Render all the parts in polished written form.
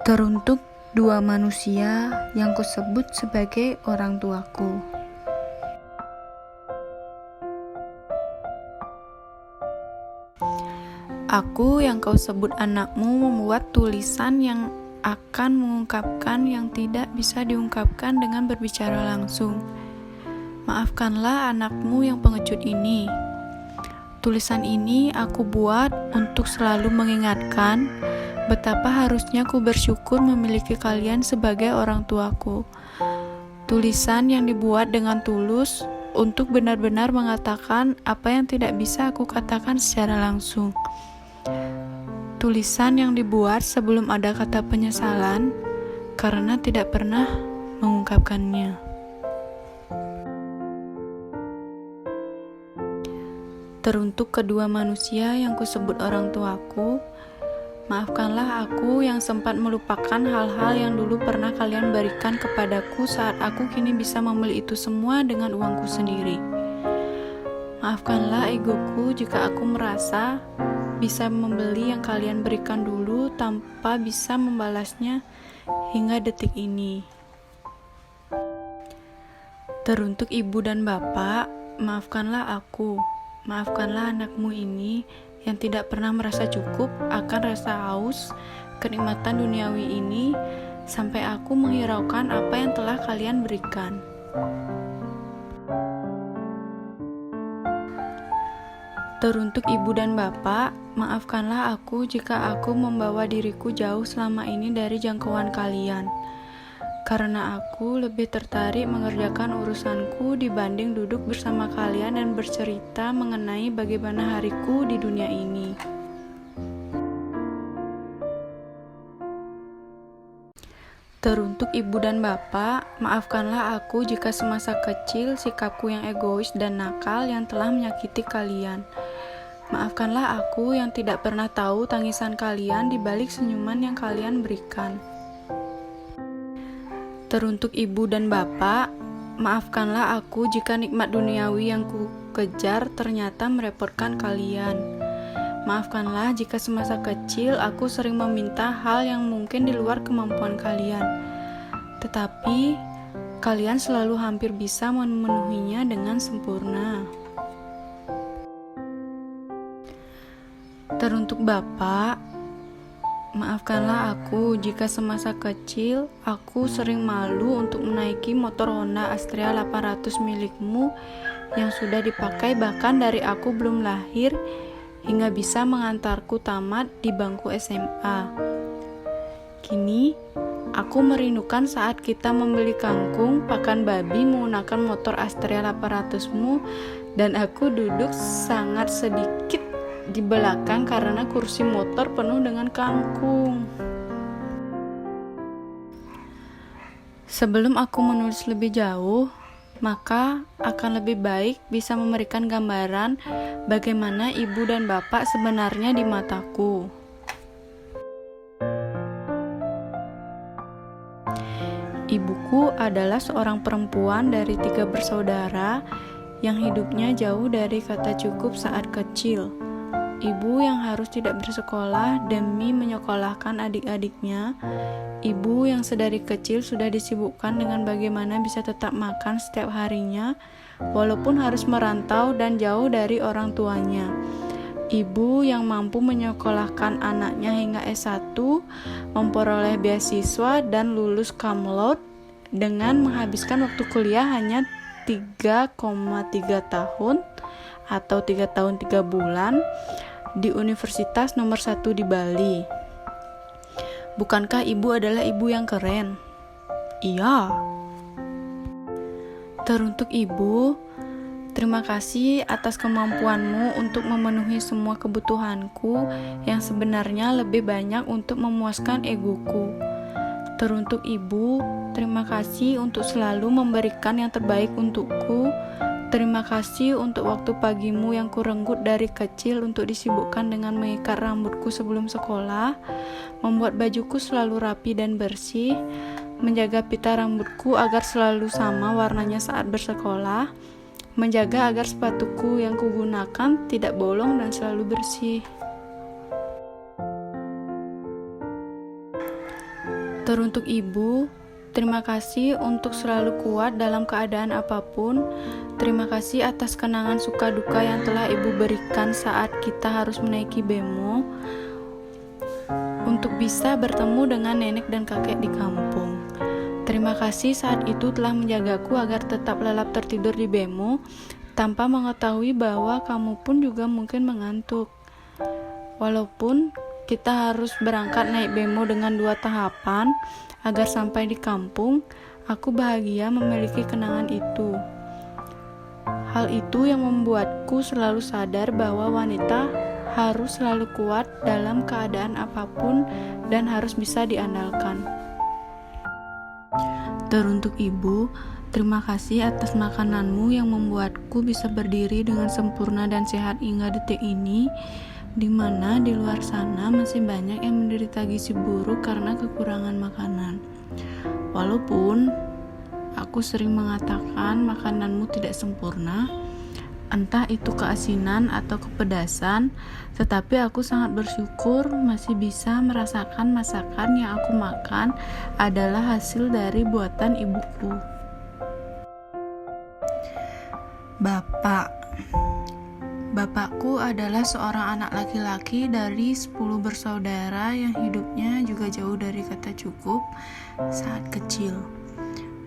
Teruntuk dua manusia yang kusebut sebagai orang tuaku. Aku yang kau sebut anakmu membuat tulisan yang akan mengungkapkan yang tidak bisa diungkapkan dengan berbicara langsung. Maafkanlah anakmu yang pengecut ini. Tulisan ini aku buat untuk selalu mengingatkan betapa harusnya ku bersyukur memiliki kalian sebagai orang tuaku. Tulisan yang dibuat dengan tulus untuk benar-benar mengatakan apa yang tidak bisa aku katakan secara langsung. Tulisan yang dibuat sebelum ada kata penyesalan karena tidak pernah mengungkapkannya. Teruntuk kedua manusia yang kusebut orang tuaku, maafkanlah aku yang sempat melupakan hal-hal yang dulu pernah kalian berikan kepadaku saat aku kini bisa membeli itu semua dengan uangku sendiri. Maafkanlah egoku jika aku merasa bisa membeli yang kalian berikan dulu tanpa bisa membalasnya hingga detik ini. Teruntuk ibu dan bapak, maafkanlah aku. Maafkanlah anakmu ini yang tidak pernah merasa cukup akan rasa haus kenikmatan duniawi ini sampai aku menghiraukan apa yang telah kalian berikan. Teruntuk ibu dan bapak, maafkanlah aku jika aku membawa diriku jauh selama ini dari jangkauan kalian. Karena aku lebih tertarik mengerjakan urusanku dibanding duduk bersama kalian dan bercerita mengenai bagaimana hariku di dunia ini. Teruntuk ibu dan bapak, maafkanlah aku jika semasa kecil sikapku yang egois dan nakal yang telah menyakiti kalian. Maafkanlah aku yang tidak pernah tahu tangisan kalian di balik senyuman yang kalian berikan. Teruntuk ibu dan bapak, maafkanlah aku jika nikmat duniawi yang ku kejar ternyata merepotkan kalian. Maafkanlah jika semasa kecil aku sering meminta hal yang mungkin di luar kemampuan kalian. Tetapi, kalian selalu hampir bisa memenuhinya dengan sempurna. Teruntuk bapak, maafkanlah aku jika semasa kecil aku sering malu untuk menaiki motor Honda Astrea 800 milikmu yang sudah dipakai bahkan dari aku belum lahir hingga bisa mengantarku tamat di bangku SMA. Kini, aku merindukan saat kita membeli kangkung pakan babi menggunakan motor Astrea 800mu dan aku duduk sangat sedikit di belakang karena kursi motor penuh dengan kangkung. Sebelum aku menulis lebih jauh, maka akan lebih baik bisa memberikan gambaran bagaimana ibu dan bapak sebenarnya di mataku. Ibuku adalah seorang perempuan dari 3 bersaudara yang hidupnya jauh dari kata cukup saat kecil. Ibu yang harus tidak bersekolah demi menyekolahkan adik-adiknya. Ibu yang sedari kecil sudah disibukkan dengan bagaimana bisa tetap makan setiap harinya, walaupun harus merantau dan jauh dari orang tuanya. Ibu yang mampu menyekolahkan anaknya hingga S1, memperoleh beasiswa dan lulus cum laude dengan menghabiskan waktu kuliah hanya 3,3 tahun atau 3 tahun 3 bulan di universitas nomor 1 di Bali. Bukankah ibu adalah ibu yang keren? Iya. Teruntuk ibu, terima kasih atas kemampuanmu untuk memenuhi semua kebutuhanku yang sebenarnya lebih banyak untuk memuaskan egoku. Teruntuk ibu, terima kasih untuk selalu memberikan yang terbaik untukku. Terima kasih untuk waktu pagimu yang kurenggut dari kecil untuk disibukkan dengan mengikat rambutku sebelum sekolah, membuat bajuku selalu rapi dan bersih, menjaga pita rambutku agar selalu sama warnanya saat bersekolah, menjaga agar sepatuku yang kugunakan tidak bolong dan selalu bersih. Teruntuk ibu, terima kasih untuk selalu kuat dalam keadaan apapun. Terima kasih atas kenangan suka duka yang telah ibu berikan saat kita harus menaiki bemo untuk bisa bertemu dengan nenek dan kakek di kampung. Terima kasih saat itu telah menjagaku agar tetap lelap tertidur di bemo tanpa mengetahui bahwa kamu pun juga mungkin mengantuk. Walaupun kita harus berangkat naik bemo dengan 2 tahapan agar sampai di kampung, aku bahagia memiliki kenangan itu. Hal itu yang membuatku selalu sadar bahwa wanita harus selalu kuat dalam keadaan apapun dan harus bisa diandalkan. Teruntuk ibu, terima kasih atas makananmu yang membuatku bisa berdiri dengan sempurna dan sehat hingga detik ini, di mana di luar sana masih banyak yang menderita gizi buruk karena kekurangan makanan. Walaupun aku sering mengatakan makananmu tidak sempurna, entah itu keasinan atau kepedasan, tetapi aku sangat bersyukur masih bisa merasakan masakan yang aku makan adalah hasil dari buatan ibuku. Bapakku adalah seorang anak laki-laki dari 10 bersaudara yang hidupnya juga jauh dari kata cukup saat kecil.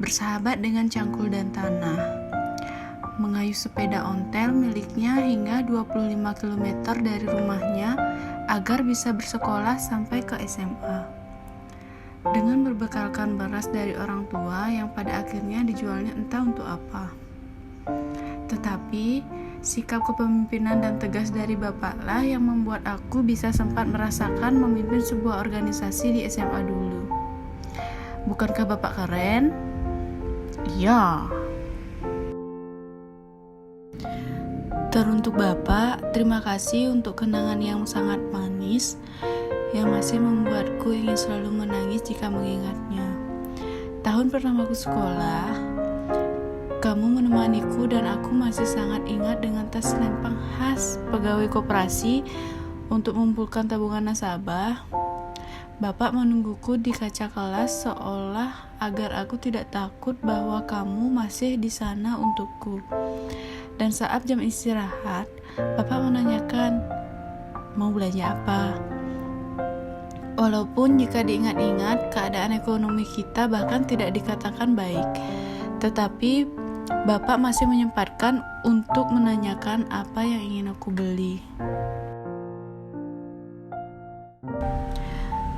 Bersahabat dengan cangkul dan tanah. Mengayuh sepeda ontel miliknya hingga 25 km dari rumahnya agar bisa bersekolah sampai ke SMA. Dengan berbekalkan beras dari orang tua yang pada akhirnya dijualnya entah untuk apa. Tetapi sikap kepemimpinan dan tegas dari bapaklah yang membuat aku bisa sempat merasakan memimpin sebuah organisasi di SMA dulu. Bukankah bapak keren? Ya. Teruntuk bapak, terima kasih untuk kenangan yang sangat manis yang masih membuatku ingin selalu menangis jika mengingatnya. Tahun pertamaku sekolah, kamu menemaniku dan aku masih sangat ingat dengan tas selempang khas pegawai koperasi untuk mengumpulkan tabungan nasabah. Bapak menungguku di kaca kelas seolah agar aku tidak takut bahwa kamu masih di sana untukku. Dan saat jam istirahat, Bapak menanyakan, mau belanja apa? Walaupun jika diingat-ingat, keadaan ekonomi kita bahkan tidak dikatakan baik, tetapi Bapak masih menyempatkan untuk menanyakan apa yang ingin aku beli.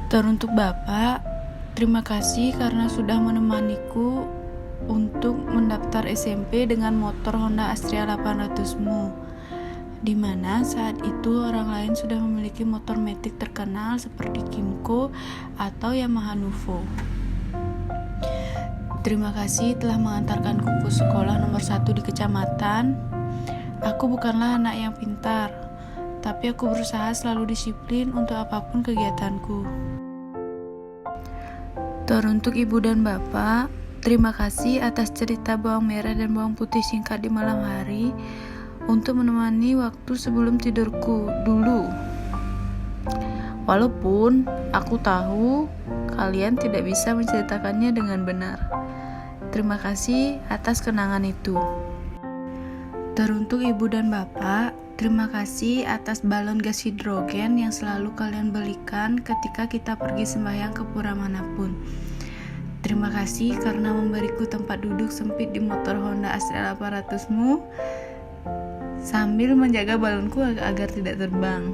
Teruntuk Bapak, terima kasih karena sudah menemaniku untuk mendaftar SMP dengan motor Honda Astrea 800mu, di mana saat itu orang lain sudah memiliki motor matic terkenal seperti Kymco atau Yamaha Nuvo. Terima kasih telah mengantarkanku ke sekolah nomor 1 di kecamatan. Aku bukanlah anak yang pintar, tapi aku berusaha selalu disiplin untuk apapun kegiatanku. Teruntuk ibu dan bapak, terima kasih atas cerita bawang merah dan bawang putih singkat di malam hari untuk menemani waktu sebelum tidurku dulu. Walaupun aku tahu kalian tidak bisa menceritakannya dengan benar. Terima kasih atas kenangan itu. Teruntuk ibu dan bapak, terima kasih atas balon gas hidrogen yang selalu kalian belikan ketika kita pergi sembahyang ke pura manapun. Terima kasih karena memberiku tempat duduk sempit di motor Honda Astrea 800mu sambil menjaga balonku agar tidak terbang.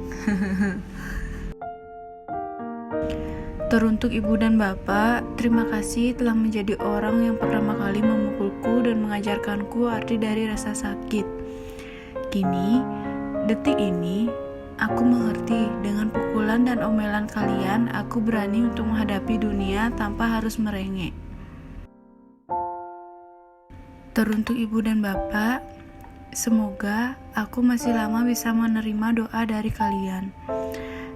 Teruntuk ibu dan bapak, terima kasih telah menjadi orang yang pertama kali memukulku dan mengajarkanku arti dari rasa sakit. Kini, detik ini, aku mengerti dengan pukulan dan omelan kalian, aku berani untuk menghadapi dunia tanpa harus merengek. Teruntuk ibu dan bapak, semoga aku masih lama bisa menerima doa dari kalian.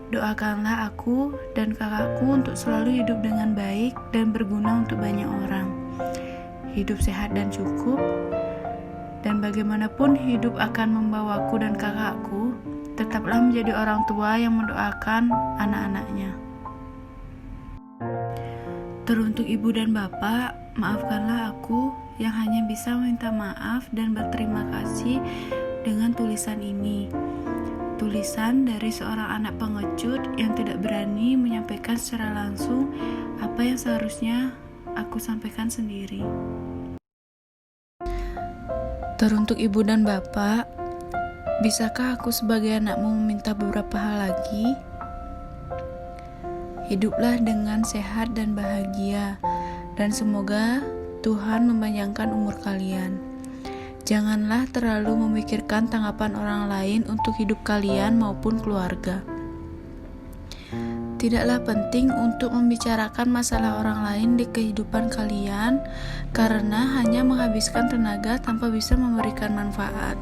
Doakanlah aku dan kakakku untuk selalu hidup dengan baik dan berguna untuk banyak orang. Hidup sehat dan cukup, dan bagaimanapun hidup akan membawaku dan kakakku, tetaplah menjadi orang tua yang mendoakan anak-anaknya. Teruntuk ibu dan bapak, maafkanlah aku yang hanya bisa meminta maaf dan berterima kasih dengan tulisan ini. Tulisan dari seorang anak pengecut yang tidak berani menyampaikan secara langsung apa yang seharusnya aku sampaikan sendiri. Teruntuk ibu dan bapak, bisakah aku sebagai anakmu meminta beberapa hal lagi? Hiduplah dengan sehat dan bahagia, dan semoga Tuhan memanjangkan umur kalian. Janganlah terlalu memikirkan tanggapan orang lain untuk hidup kalian maupun keluarga. Tidaklah penting untuk membicarakan masalah orang lain di kehidupan kalian, karena hanya menghabiskan tenaga tanpa bisa memberikan manfaat.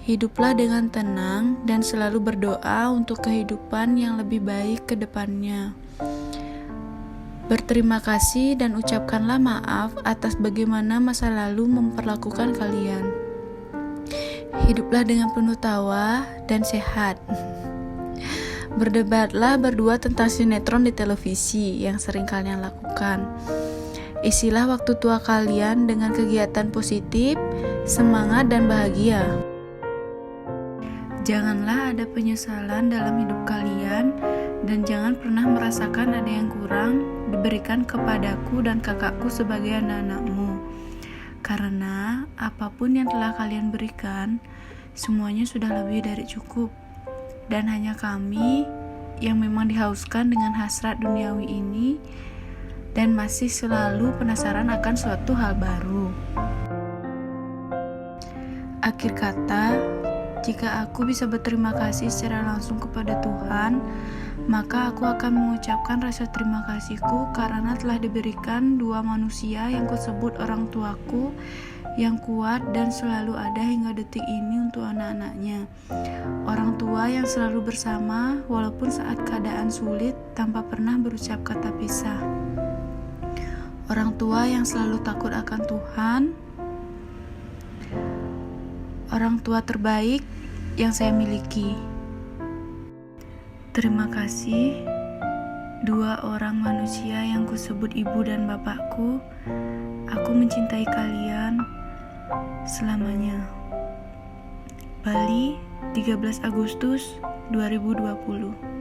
Hiduplah dengan tenang dan selalu berdoa untuk kehidupan yang lebih baik ke depannya. Berterima kasih dan ucapkanlah maaf atas bagaimana masa lalu memperlakukan kalian. Hiduplah dengan penuh tawa dan sehat. Berdebatlah berdua tentang sinetron di televisi yang sering kalian lakukan. Isilah waktu tua kalian dengan kegiatan positif, semangat, dan bahagia. Janganlah ada penyesalan dalam hidup kalian, dan jangan pernah merasakan ada yang kurang diberikan kepadaku dan kakakku sebagai anak-anakmu. Karena apapun yang telah kalian berikan, semuanya sudah lebih dari cukup. Dan hanya kami yang memang dihauskan dengan hasrat duniawi ini dan masih selalu penasaran akan suatu hal baru. Akhir kata, jika aku bisa berterima kasih secara langsung kepada Tuhan, maka aku akan mengucapkan rasa terima kasihku karena telah diberikan dua manusia yang kusebut orang tuaku, yang kuat dan selalu ada hingga detik ini untuk anak-anaknya. Orang tua yang selalu bersama walaupun saat keadaan sulit tanpa pernah berucap kata pisah. Orang tua yang selalu takut akan Tuhan. Orang tua terbaik yang saya miliki. Terima kasih, dua orang manusia yang kusebut ibu dan bapakku. Aku mencintai kalian selamanya. Bali, 13 Agustus 2020.